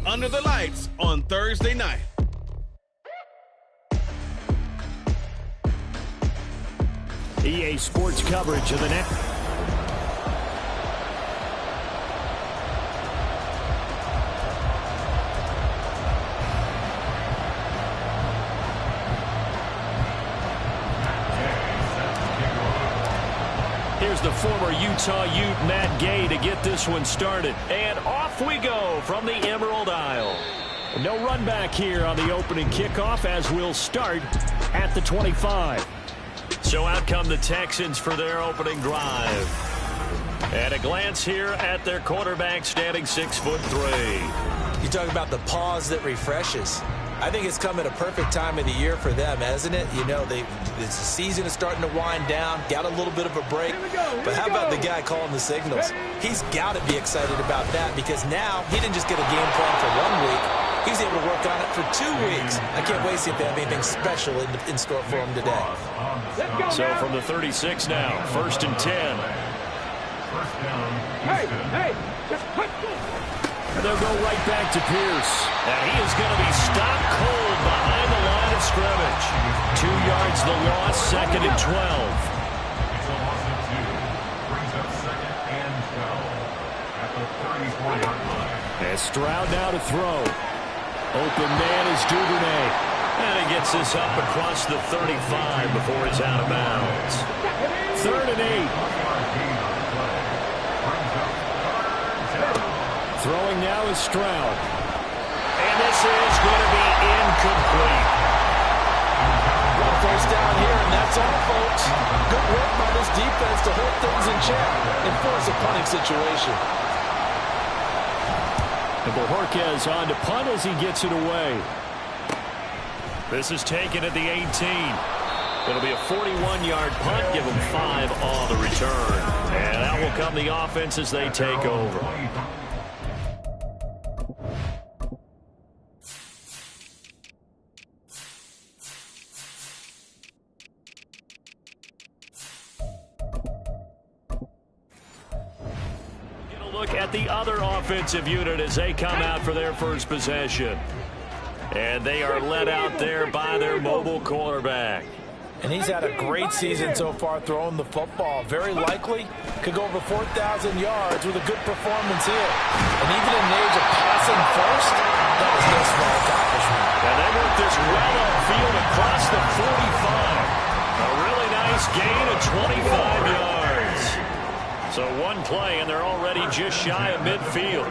Under the Lights on Thursday night. EA Sports coverage of the net. Here's the former Utah Ute Matt Gay to get this one started. And off we go from the Emerald Isle. No run back here on the opening kickoff as we'll start at the 25. So out come the Texans for their opening drive. And a glance here at their quarterback standing 6'3". You talk about the pause that refreshes. I think it's come at a perfect time of the year for them, hasn't it? You know, the season is starting to wind down, got a little bit of a break. But how about the guy calling the signals? He's got to be excited about that because now he didn't just get a game plan for 1 week. He's able to work on it for 2 weeks. I can't wait to see if they have anything special in store for him today. So from the 36 now, 1st and 10. Hey, And they'll go right back to Pierce. And he is going to be stopped cold behind the line of scrimmage. 2 yards the loss, 2nd and 12. As Stroud now to throw. Open man is Duvernay. And he gets this up across the 35 before it's out of bounds. 3rd and 8. Throwing now is Stroud. And this is going to be incomplete. Well, first down here, and that's all, folks. Good work by this defense to hold things in check and force a punting situation. And Bojorquez on to punt as he gets it away. This is taken at the 18. It'll be a 41-yard punt. Give them 5 on the return. And that will come the offense as they take over. Look at the other offensive unit as they come out for their first possession. And they are led out there by their mobile quarterback. And he's had a great season so far throwing the football. Very likely could go over 4,000 yards with a good performance here. And even in the age of passing first, that is no small accomplishment. And they work this well upfield across the 45. A really nice gain of 25 yards. So one play, and they're already just shy of midfield.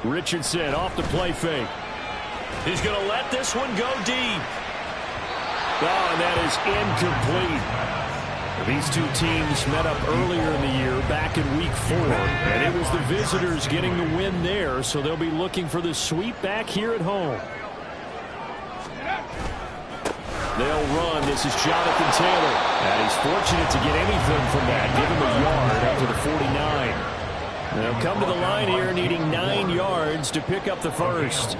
Richardson off the play fake. He's going to let this one go deep. Oh, and that is incomplete. These two teams met up earlier in the year, back in week 4, and it was the visitors getting the win there, so they'll be looking for the sweep back here at home. They'll run. This is Jonathan Taylor. And he's fortunate to get anything from that. Give him a yard up to the 49. They'll come to the line here needing 9 yards to pick up the first.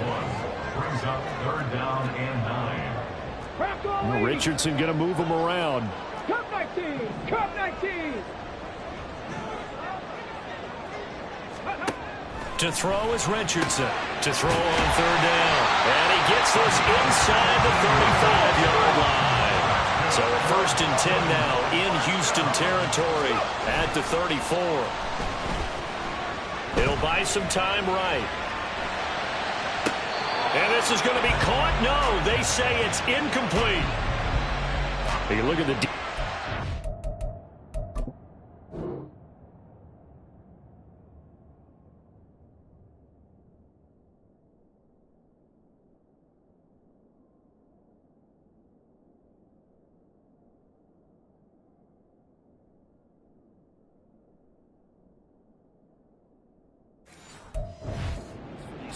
Richardson going to move him around. Cup 19! Cup 19! To throw is Richardson. To throw on 3rd down. And he gets this inside the 35-yard line. So a 1st and 10 now in Houston territory at the 34. It'll buy some time right. And this is going to be caught. No, they say it's incomplete. You look at the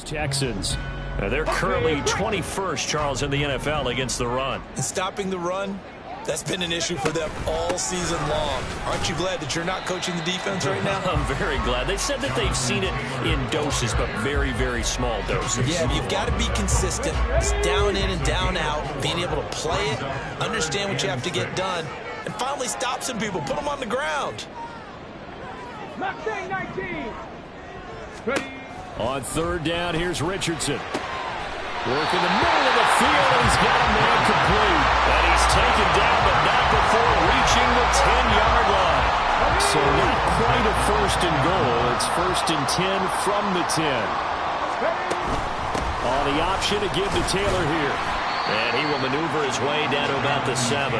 Texans. They're currently 21st, Charles, in the NFL against the run. And stopping the run, that's been an issue for them all season long. Aren't you glad that you're not coaching the defense right now? I'm very glad. They said that they've seen it in doses, but very, very small doses. Yeah, you've got to be consistent. It's down in and down out, being able to play it, understand what you have to get done, and finally stop some people, put them on the ground. Mustang 19. Ready. On third down, here's Richardson. Work in the middle of the field, and he's got a man complete. And he's taken down, but not before reaching the 10-yard line. So not quite a first and goal. It's first and 10 from the 10. On the option to give to Taylor here. And he will maneuver his way down to about the 7.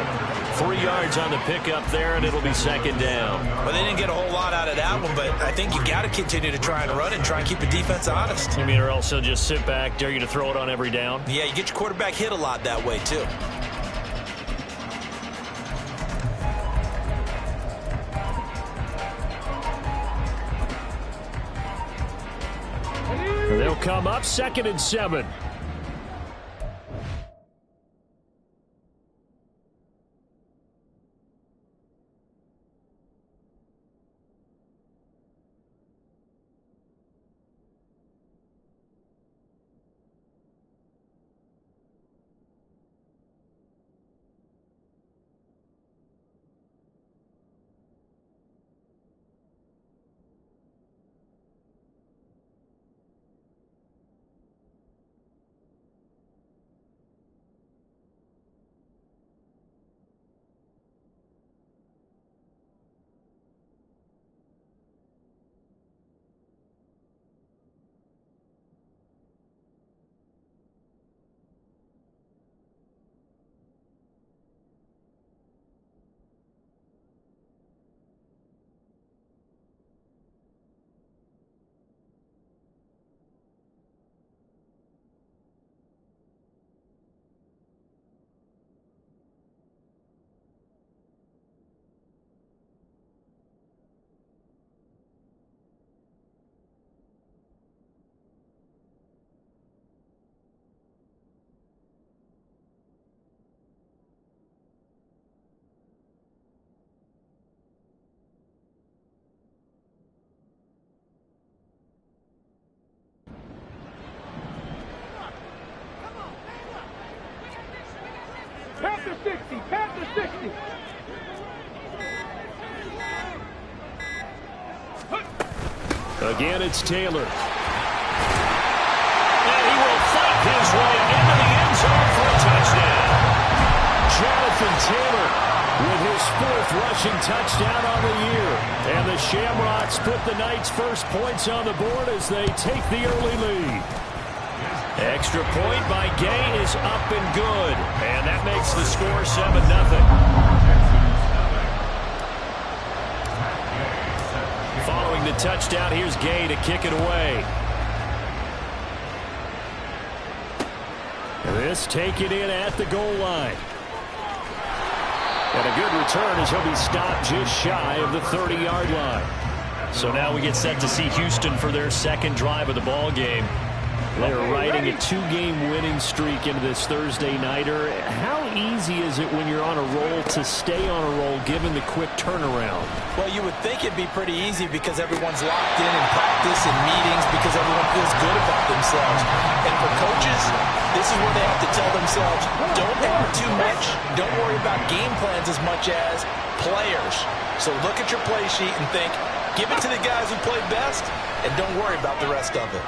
3 yards on the pickup there, and it'll be second down. Well, they didn't get a whole lot out of that one, but I think you got to continue to try and run and try and keep the defense honest. You mean, or else they'll just sit back, dare you to throw it on every down? Yeah, you get your quarterback hit a lot that way, too. They'll come up second and 7. Panther 60. Panther 60. Again, it's Taylor. And he will fight his way into the end zone for a touchdown. Jonathan Taylor with his 4th rushing touchdown on the year. And the Shamrocks put the Knights' first points on the board as they take the early lead. Extra point by Gay is up and good. And that makes the score 7-0. Following the touchdown, here's Gay to kick it away. This taken in at the goal line. And a good return as he'll be stopped just shy of the 30-yard line. So now we get set to see Houston for their second drive of the ball game. They're riding a 2-game winning streak into this Thursday nighter. How easy is it when you're on a roll to stay on a roll given the quick turnaround? Well, you would think it'd be pretty easy because everyone's locked in practice and meetings because everyone feels good about themselves. And for coaches, this is where they have to tell themselves, don't add too much. Don't worry about game plans as much as players. So look at your play sheet and think, give it to the guys who play best, and don't worry about the rest of it.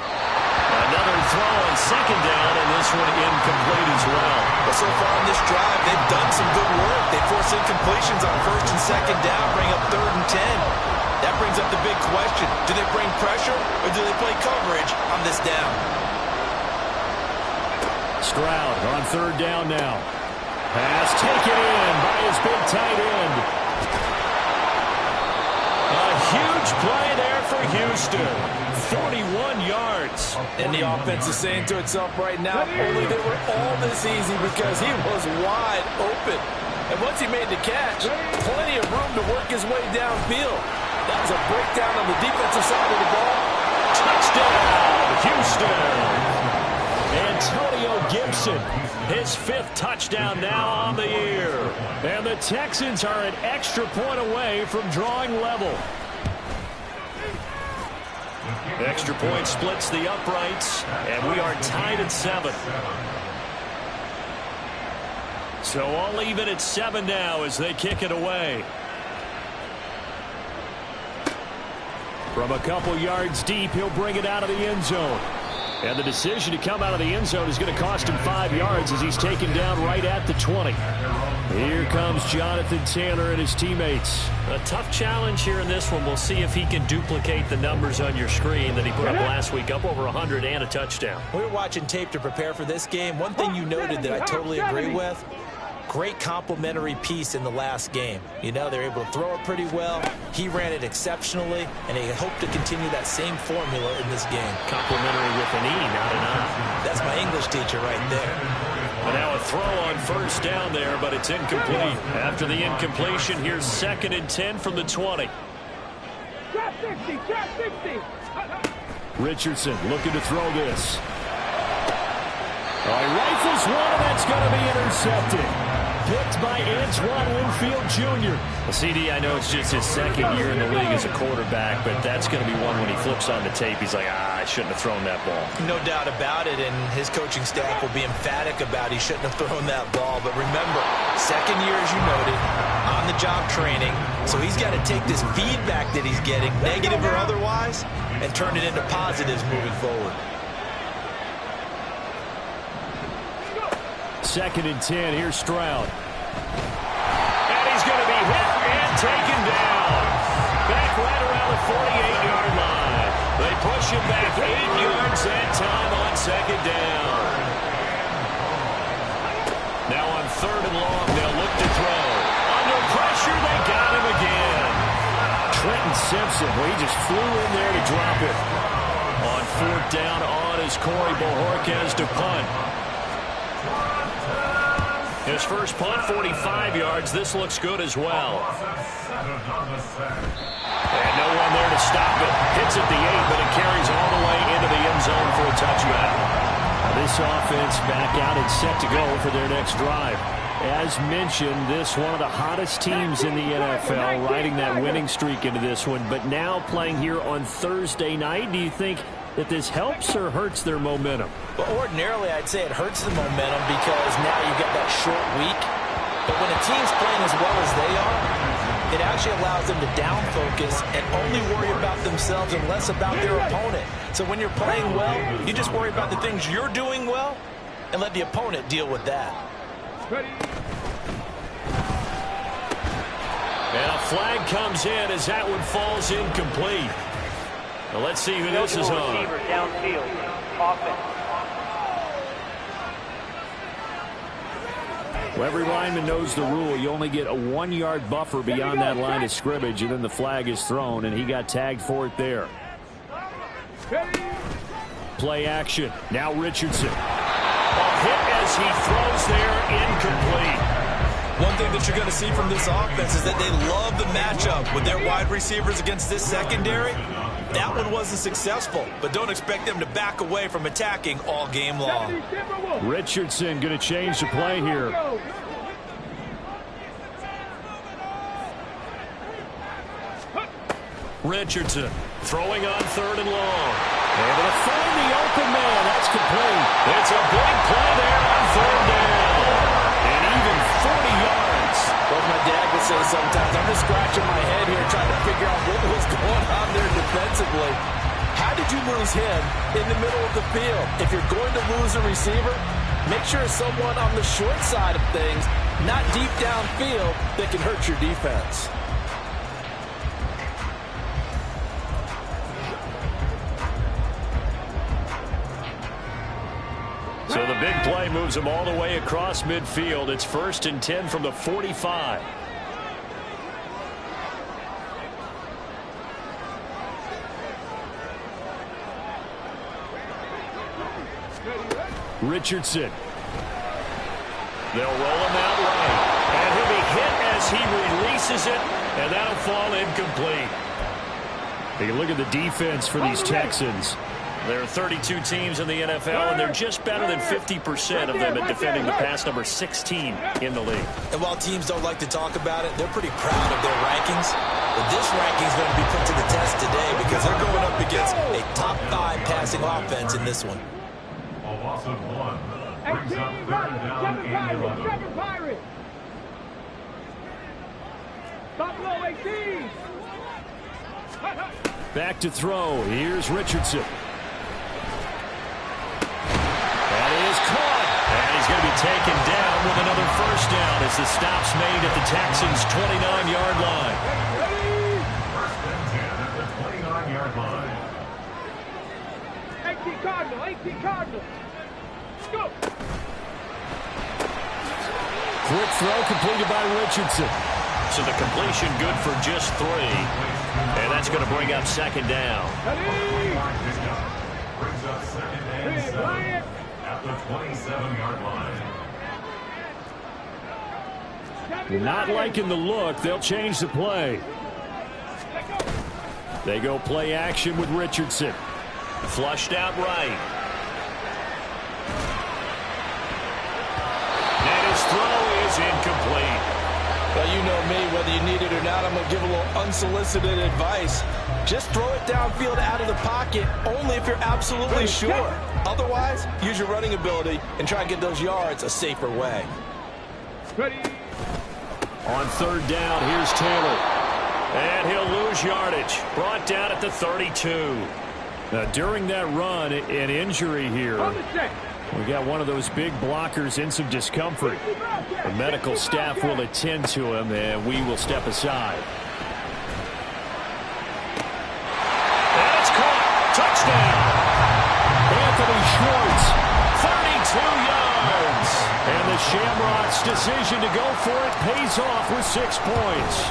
Another throw on second down, and this one incomplete as well. But so far in this drive, they've done some good work. They force incompletions on first and second down, bring up 3rd and 10. That brings up the big question. Do they bring pressure, or do they play coverage on this down? Stroud on 3rd down now. Pass taken in by his big tight end. A huge play there for Houston. 41 yards. And the offense is saying to itself right now, only they were all this easy because he was wide open. And once he made the catch, plenty of room to work his way downfield. That was a breakdown on the defensive side of the ball. Touchdown, Houston. Antonio Gibson, his 5th touchdown now on the year. And the Texans are an extra point away from drawing level. Extra point splits the uprights, and we are tied at 7. So I'll leave it at 7 now as they kick it away. From a couple yards deep, he'll bring it out of the end zone. And the decision to come out of the end zone is going to cost him 5 yards as he's taken down right at the 20. Here comes Jonathan Taylor and his teammates. A tough challenge here in this one. We'll see if he can duplicate the numbers on your screen that he put up last week, up over 100 and a touchdown. We were watching tape to prepare for this game. One thing you noted that I totally agree with, great complementary piece in the last game. You know, they're able to throw it pretty well. He ran it exceptionally, and they hope to continue that same formula in this game. Complimentary with an E, not an I. That's my English teacher right there. And now a throw on first down there, but it's incomplete. After the incompletion, here's 2nd and 10 from the 20. Trap 60, trap 60. Richardson looking to throw this. He rifles one, and that's going to be intercepted. Picked by Antoine Winfield Jr. Well, CD, I know it's just his 2nd year in the league as a quarterback, but that's going to be one when he flips on the tape. He's like, I shouldn't have thrown that ball. No doubt about it, and his coaching staff will be emphatic about he shouldn't have thrown that ball. But remember, 2nd year, as you noted, on-the-job training. So he's got to take this feedback that he's getting, negative or otherwise, and turn it into positives moving forward. 2nd and 10. Here's Stroud. And he's going to be hit and taken down. Back right around the 48-yard line. They push him back 8 yards that time on 2nd down. Now on 3rd and long, they'll look to throw. Under pressure, they got him again. Trenton Simpson, well, he just flew in there to drop it. On 4th down on is Corey Bojorquez to punt. His first punt, 45 yards. This looks good as well. And no one there to stop it. Hits at the 8, but it carries all the way into the end zone for a touchback. This offense back out and set to go for their next drive. As mentioned, this one of the hottest teams in the NFL, riding that winning streak into this one, but now playing here on Thursday night. Do you think that this helps or hurts their momentum? Well, ordinarily, I'd say it hurts the momentum because now you've got that short week. But when a team's playing as well as they are, it actually allows them to down focus and only worry about themselves and less about their opponent. So when you're playing well, you just worry about the things you're doing well and let the opponent deal with that. And a flag comes in as that one falls incomplete. Now let's see who this is on. Downfield. Offense. Well, every lineman knows the rule. You only get a 1-yard buffer beyond that line of scrimmage, and then the flag is thrown, and he got tagged for it there. Play action. Now Richardson. A hit as he throws there, incomplete. One thing that you're going to see from this offense is that they love the matchup with their wide receivers against this secondary. That one wasn't successful, but don't expect them to back away from attacking all game long. Richardson going to change the play here. Richardson throwing on 3rd and long. Able to find the open man. That's complete. It's a big play there on 3rd down. And even 40 yards. Well, my dad would say sometimes, I'm just scratching my head here trying to figure out what was going on there defensively. How did you lose him in the middle of the field? If you're going to lose a receiver, make sure it's someone on the short side of things, not deep downfield, that can hurt your defense. So the big play moves him all the way across midfield. It's 1st and 10 from the 45. Richardson. They'll roll him out right. And he'll be hit as he releases it, and that'll fall incomplete. Take a look at the defense for these Texans. There are 32 teams in the NFL, and they're just better than 50% of them at defending the pass, number 16 in the league. And while teams don't like to talk about it, they're pretty proud of their rankings. But this ranking is going to be put to the test today because they're going up against a top 5 passing offense in this one. A loss of 1 brings up 3rd down and 11. 7 Pirates. Stop low, 18. Back to throw. Here's Richardson. That is caught. And he's going to be taken down with another first down as the stop's made at the Texans' 29-yard line. First and 10 at the 29-yard line. 18 Cardinal, 18 Cardinal. Go. Quick throw completed by Richardson. So the completion good for just 3. And that's going to bring up second down. Brings up second and 7 at the 27-yard line. Not liking the look. They'll change the play. They go play action with Richardson. Flushed out right. And his throw is incomplete. Well, you know me, whether you need it or not, I'm going to give a little unsolicited advice. Just throw it downfield out of the pocket, only if you're absolutely sure. Otherwise, use your running ability and try and get those yards a safer way. Ready. On third down, here's Taylor. And he'll lose yardage. Brought down at the 32. Now, during that run, an injury here. On the set. We got one of those big blockers in some discomfort. The medical staff will attend to him, and we will step aside. And it's caught. Touchdown. Anthony Schwartz. 32 yards. And the Shamrocks' decision to go for it pays off with 6 points.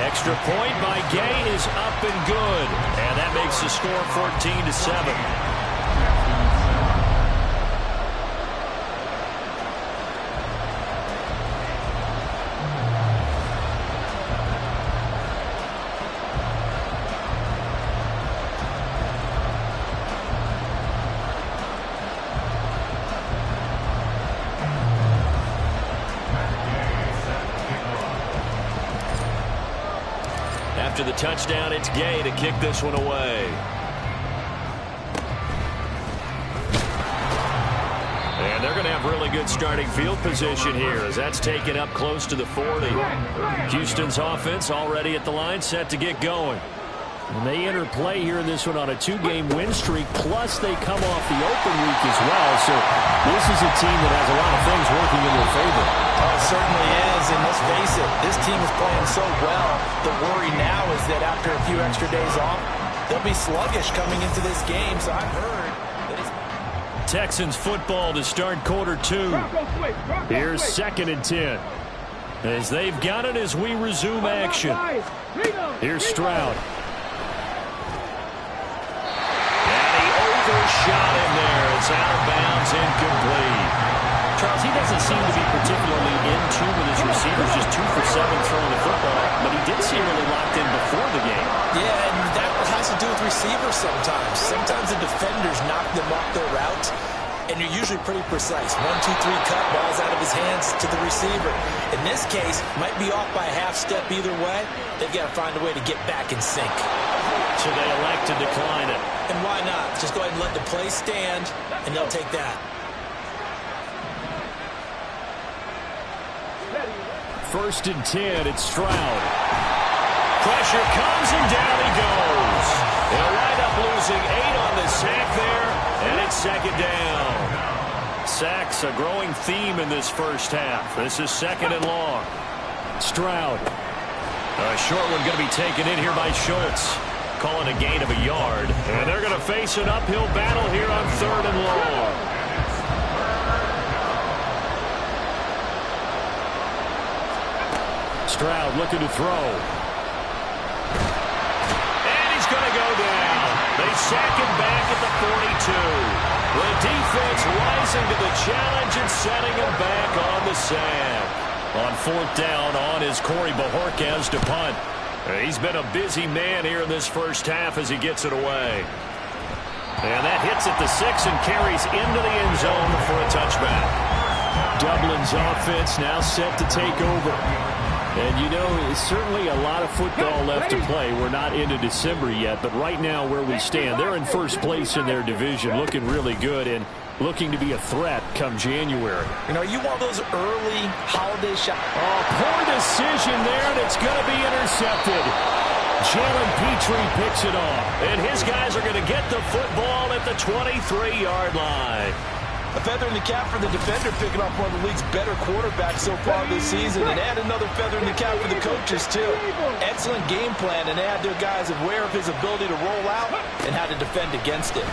Extra point by Gay is up and good. And that makes the score 14-7. After the touchdown, it's Gay to kick this one away. And they're going to have really good starting field position here as that's taken up close to the 40. Houston's offense already at the line, set to get going. And they enter play here in this one on a 2-game win streak, plus they come off the open week as well. So this is a team that has a lot of things working in their favor. Oh, it certainly is, and let's face it, this team is playing so well. The worry now is that after a few extra days off, they'll be sluggish coming into this game. So I've heard that it's... Texans football to start quarter 2. Here's second and 10. As they've got it as we resume action. Here's Stroud. Shot in there. It's out of bounds, incomplete. Charles, he doesn't seem to be particularly in tune with his receivers, just 2 for 7 throwing the football, but he did seem really locked in before the game. Yeah, and that has to do with receivers sometimes. Sometimes the defenders knock them off their route, and you're usually pretty precise. 1, 2, 3 cut, ball's out of his hands to the receiver. In this case, might be off by a half step either way. They've got to find a way to get back in sync. So they elect to decline it. And why not? Just go ahead and let the play stand, and they'll take that. First and 10, it's Stroud. Pressure comes, and down he goes. They'll wind up losing 8 on the sack there, and it's second down. Sacks, a growing theme in this first half. This is second and long. Stroud. A short one going to be taken in here by Schultz. Calling a gain of a yard. And they're going to face an uphill battle here on third and long. Stroud looking to throw. And he's going to go down. They sack him back at the 42. The defense rising to the challenge and setting him back on the sack. On fourth down, on is Corey Bajorquez to punt. He's been a busy man here in this first half as he gets it away. And that hits at the 6 and carries into the end zone for a touchback. Dublin's offense now set to take over. And, you know, it's certainly a lot of football left to play. We're not into December yet, but right now where we stand, they're in first place in their division, looking really good and looking to be a threat come January. You know, you want those early holiday shots. Oh, poor decision there, and it's going to be intercepted. Jalen Petrie picks it off. And his guys are going to get the football at the 23-yard line. A feather in the cap for the defender, picking off one of the league's better quarterbacks so far this season, and add another feather in the cap for the coaches, too. Excellent game plan, and add their guys aware of his ability to roll out and how to defend against it.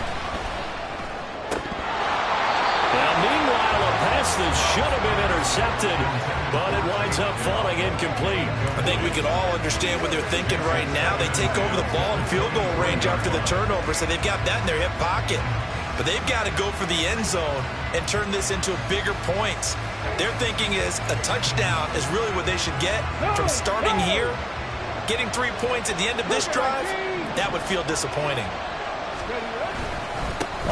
Now, meanwhile, a pass that should have been intercepted, but it winds up falling incomplete. I think we can all understand what they're thinking right now. They take over the ball in field goal range after the turnover, so they've got that in their hip pocket. But they've got to go for the end zone and turn this into bigger points. Their thinking is a touchdown is really what they should get from starting here. Getting 3 points at the end of this drive, that would feel disappointing.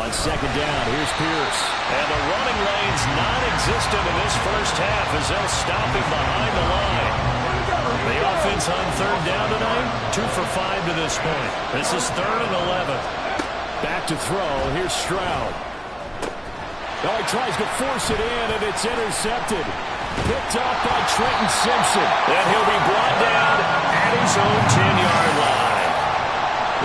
On second down, here's Pierce. And the running lane's non-existent in this first half as they'll stop him behind the line. The offense on third down tonight, 2 for 5 to this point. This is 3rd and 11. Back to throw. Here's Stroud. Oh, he tries to force it in, and it's intercepted. Picked up by Trenton Simpson. And he'll be brought down at his own 10-yard line.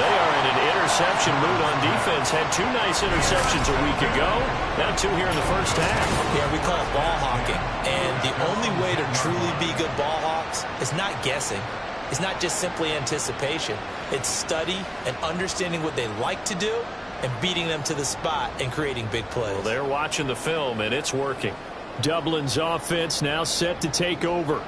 They are in an interception mood on defense. Had 2 nice interceptions a week ago. Now 2 here in the first half. Yeah, we call it ball hawking. And the only way to truly be good ball hawks is not guessing. It's not just simply anticipation. It's study and understanding what they like to do and beating them to the spot and creating big plays. Well, they're watching the film, and it's working. Dublin's offense now set to take over.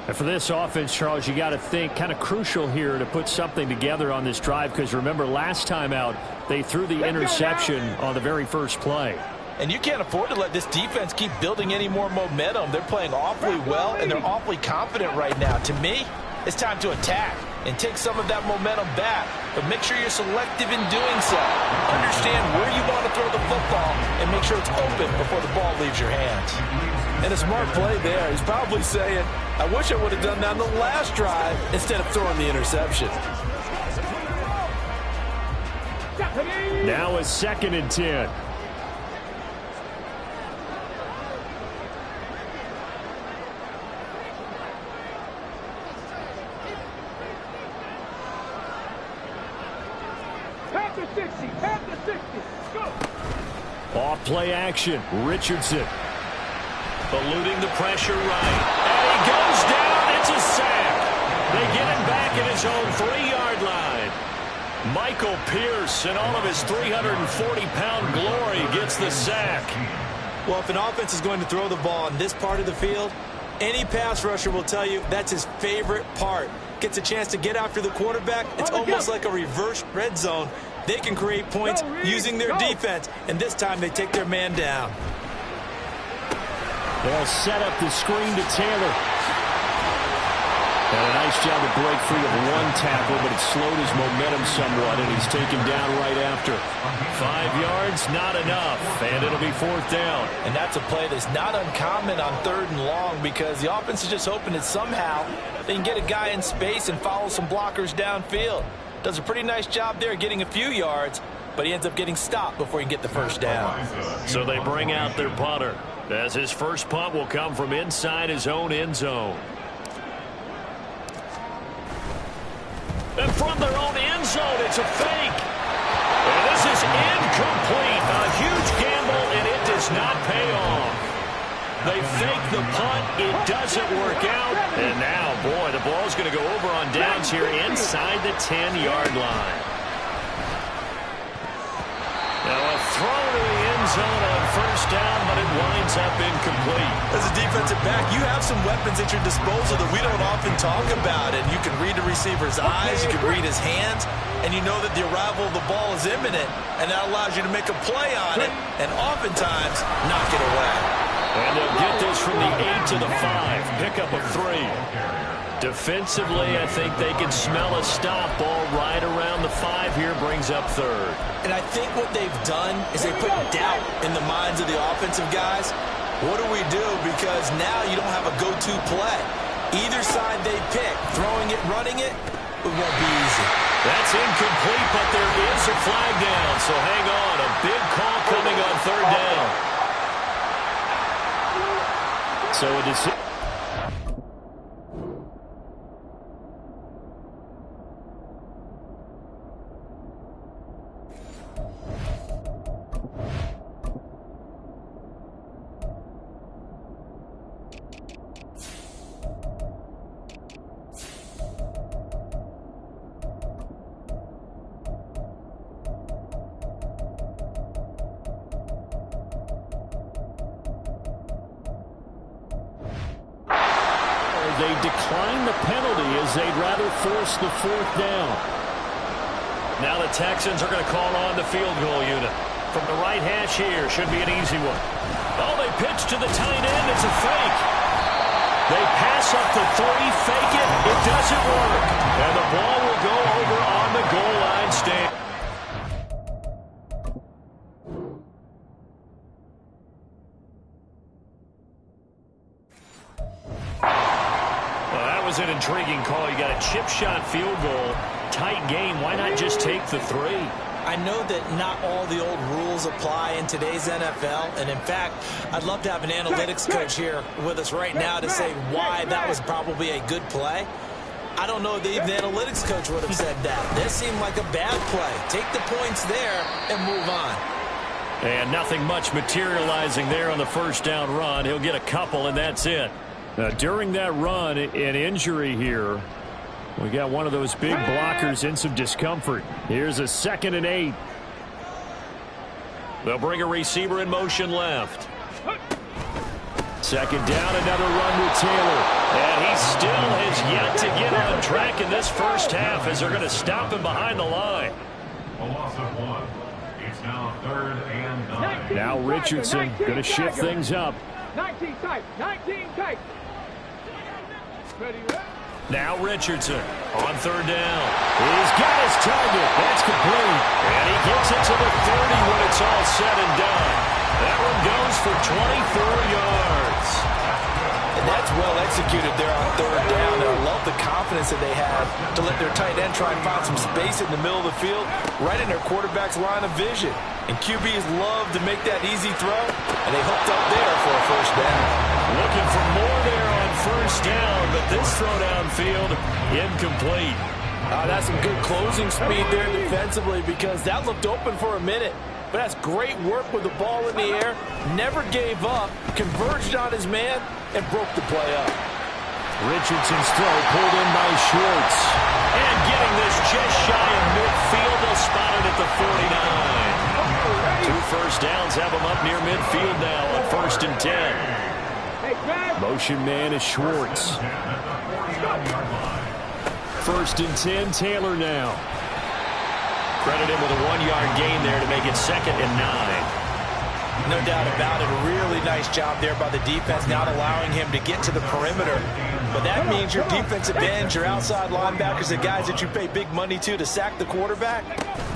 And for this offense, Charles, you got to think kind of crucial here to put something together on this drive because remember last time out they threw the interception on the very first play. And you can't afford to let this defense keep building any more momentum. They're playing awfully well, and they're awfully confident right now. To me, it's time to attack and take some of that momentum back. But make sure you're selective in doing so. Understand where you want to throw the football and make sure it's open before the ball leaves your hands. And a smart play there. He's probably saying, I wish I would have done that on the last drive instead of throwing the interception. Now a 2nd and 10. Off play action. Richardson. Eluding the pressure right. And he goes down. It's a sack. They get him back at his own 3-yard line. Michael Pierce and all of his 340-pound glory gets the sack. Well, if an offense is going to throw the ball on this part of the field, any pass rusher will tell you that's his favorite part. Gets a chance to get after the quarterback. It's almost like a reverse red zone. They can create points using their defense, and this time they take their man down. They'll set up the screen to Taylor. And a nice job to break free of 1 tackle, but it slowed his momentum somewhat, and he's taken down right after. 5 yards, not enough, and it'll be 4th down. And that's a play that's not uncommon on 3rd and long because the offense is just hoping that somehow they can get a guy in space and follow some blockers downfield. Does a pretty nice job there getting a few yards, but he ends up getting stopped before he can get the first down. So they bring out their punter, as his first punt will come from inside his own end zone. And from their own end zone, it's a fake. And this is incomplete. A huge gamble, and it does not pay off. They fake the punt. It doesn't work out. And now, boy, the ball's going to go over on downs here inside the 10-yard line. Now a throw to the end zone on first down, but it winds up incomplete. As a defensive back, you have some weapons at your disposal that we don't often talk about. And you can read the receiver's eyes, you can read his hands, and you know that the arrival of the ball is imminent. And that allows you to make a play on it and oftentimes knock it away. And they'll get this from the 8 to the 5. Pick up of 3. Defensively, I think they can smell a stop. Ball right around the 5 here, brings up 3rd. And I think what they've done is they put doubt in the minds of the offensive guys. What do we do? Because now you don't have a go-to play. Either side they pick, throwing it, running it, it won't be easy. That's incomplete, but there is a flag down. So hang on, a big call coming on 3rd down. So it is. they decline the penalty as they'd rather force the 4th down. Now the Texans are going to call on the field goal unit. From the right hash here, should be an easy one. Oh, they pitch to the tight end. It's a fake. They pass up the 3, fake it. It doesn't work. And the ball will go over on the goal line stand. Well, that was an intriguing call. You got a chip shot field goal. Tight game. Why not just take the 3? I know that not all the old rules apply in today's NFL, and in fact, I'd love to have an analytics coach here with us right now to say why that was probably a good play. I don't know that even the analytics coach would have said that. This seemed like a bad play. Take the points there and move on. And nothing much materializing there on the 1st down run. He'll get a couple, and that's it. Now, during that run, an injury here. We got one of those big blockers in some discomfort. Here's a 2nd and 8. They'll bring a receiver in motion left. 2nd down, another run with Taylor. And he still has yet to get on track in this first half as they're going to stop him behind the line. A loss of 1. It's now 3rd and 9. Now Richardson going to shift things up. 19 tight. 19 tight. Ready, Now Richardson On 3rd down. He's got his target. That's complete. And he gets it to the 30 when it's all said and done. That one goes for 24 yards. And that's well executed there on 3rd down. And I love the confidence that they have to let their tight end try and find some space in the middle of the field, right in their quarterback's line of vision. And QBs love to make that easy throw, and they hooked up there for a 1st down. Looking for more there on 1st down, but this throw downfield incomplete. That's some good closing speed there defensively because that looked open for a minute. But that's great work with the ball in the air. Never gave up, converged on his man, and broke the play up. Richardson's throw pulled in by Schwartz. And getting this just shy of midfield, they'll spot it at the 49. 2 1st downs have them up near midfield now on 1st and 10. Motion man is Schwartz. 1st and 10, Taylor now. Credit him with a 1-yard gain there to make it 2nd and 9. No doubt about it. Really nice job there by the defense, not allowing him to get to the perimeter. But that means your defensive ends, your outside linebackers, the guys that you pay big money to sack the quarterback,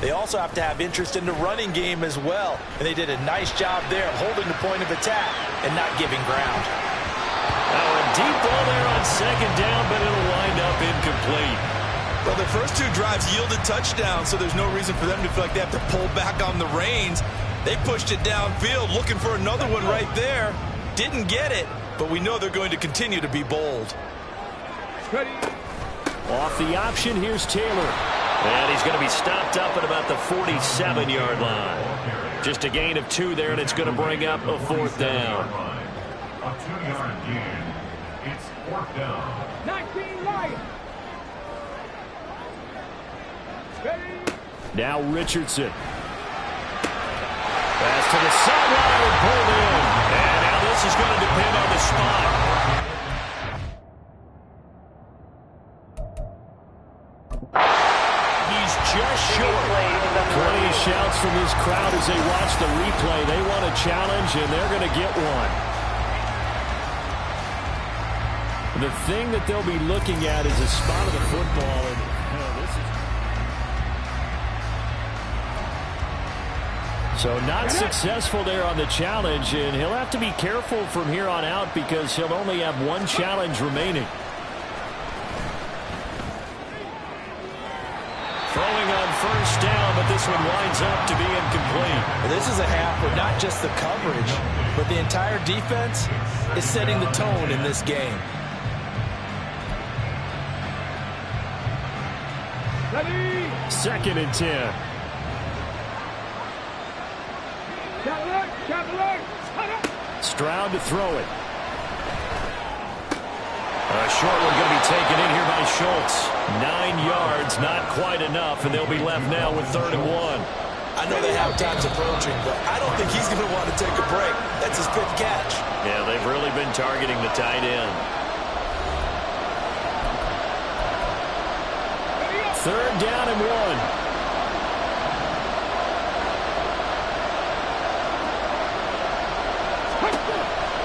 they also have to have interest in the running game as well. And they did a nice job there of holding the point of attack and not giving ground. Now a deep ball there on 2nd down, but it'll wind up incomplete. Well, their first 2 drives yielded touchdowns, so there's no reason for them to feel like they have to pull back on the reins. They pushed it downfield, looking for another one right there. Didn't get it, but we know they're going to continue to be bold. Ready. Off the option, here's Taylor. And he's going to be stopped up at about the 47-yard line. Just a gain of 2 there, and it's going to bring up a 4th down. A 2-yard gain. It's 4th down. 19 Lions. Ready. Now Richardson. Pass to the sideline and pulled in. And now this is going to depend on the spot. He's just short. Plenty of shouts from this crowd as they watch the replay. They want a challenge, and they're going to get one. The thing that they'll be looking at is the spot of the football. And this is... So not successful there on the challenge, and he'll have to be careful from here on out because he'll only have 1 challenge remaining. Throwing on 1st down, but this one winds up to be incomplete. This is a half where not just the coverage, but the entire defense is setting the tone in this game. Ready. 2nd and 10. Stroud to throw it. A short one going to be taken in here by Schultz. 9 yards, not quite enough, and they'll be left now with 3rd and 1. I know the halftime's approaching, but I don't think he's going to want to take a break. That's his 5th catch. Yeah, they've really been targeting the tight end. 3rd down and 1.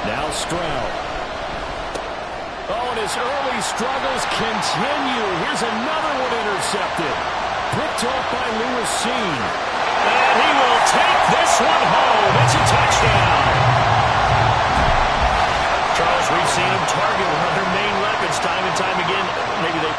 Now Stroud. Oh, and his early struggles continue. Here's another one intercepted. Picked off by Lewis Seen. And he will take this one home. It's a touchdown. Charles, we've seen him target one of their main weapons time and time again. Maybe they...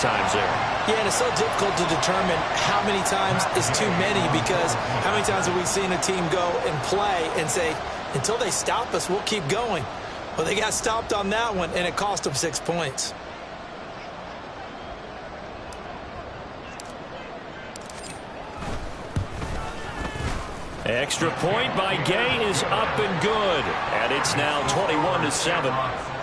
times there. Yeah, and it's so difficult to determine how many times is too many, because how many times have we seen a team go and play and say, until they stop us, we'll keep going. Well, they got stopped on that one, and it cost them 6 points. Extra point by Gay is up and good. And it's now 21-7.